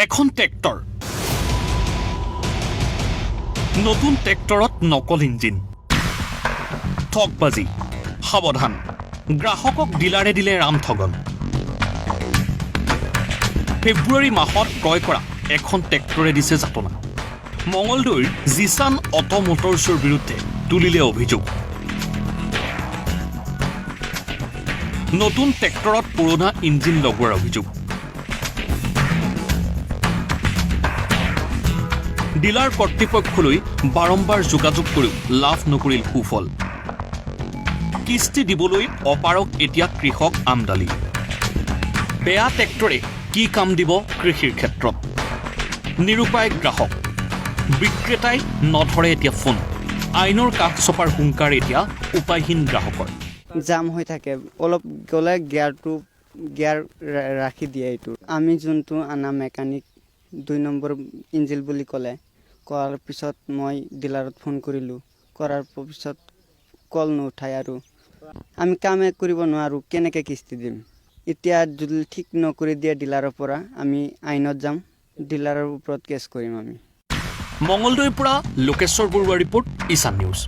এখন ট্ৰেক্টৰ নতুন ট্ৰেক্টৰত নকল ইঞ্জিন ঠগবাজি সাৱধান গ্ৰাহকক ডিলাৰে দিলে ৰামঠগন ফেব্ৰুৱাৰী মাহত ক্ৰয় কৰা এখন ট্ৰেক্টৰে দিছে যাতনা মঙলদৈৰ জিছান অটো মটৰ্ছৰ বিৰুদ্ধে তুলিলে অভিযোগ নতুন ট্ৰেক্টৰত পুৰণা ইঞ্জিন লগোৱাৰ অভিযোগ ডিলাৰ কৰ্তৃপক্ষলৈ বাৰম্বাৰ যোগাযোগ কৰিও লাভ নকৰিল সুফল কিস্তি দিবলৈ অপাৰক এতিয়া কৃষক আমদালি বেয়া ট্ৰেক্টৰে কি কাম দিব কৃষিৰ ক্ষেত্ৰত নিৰুপায় গ্ৰাহক বিক্ৰেতাই নধৰে এতিয়া ফোন আইনৰ কাষ চপাৰ হুংকাৰ এতিয়া উপায়হীন গ্ৰাহকৰ জাম হৈ থাকে অলপ গ'লে গিয়াৰ ৰাখি দিয়ে এইটো আমি যোনটো আনা মেকানিক 2 নম্বৰ ইঞ্জিন বুলি ক'লে কোৱাৰ পিছত মই ডিলাৰত ফোন কৰিলোঁ কৰাৰ পিছত কল নুঠায় আৰু আমি কামে কৰিব নোৱাৰোঁ কেনেকৈ কিস্তি দিম এতিয়া যদি ঠিক নকৰি দিয়ে ডিলাৰৰ পৰা আমি আইনত যাম ডিলাৰৰ ওপৰত কেছ কৰিম আমি মঙলদৈৰ পৰা লোকেশ্বৰ বৰুৱা ৰিপৰ্ট ঈশান নিউজ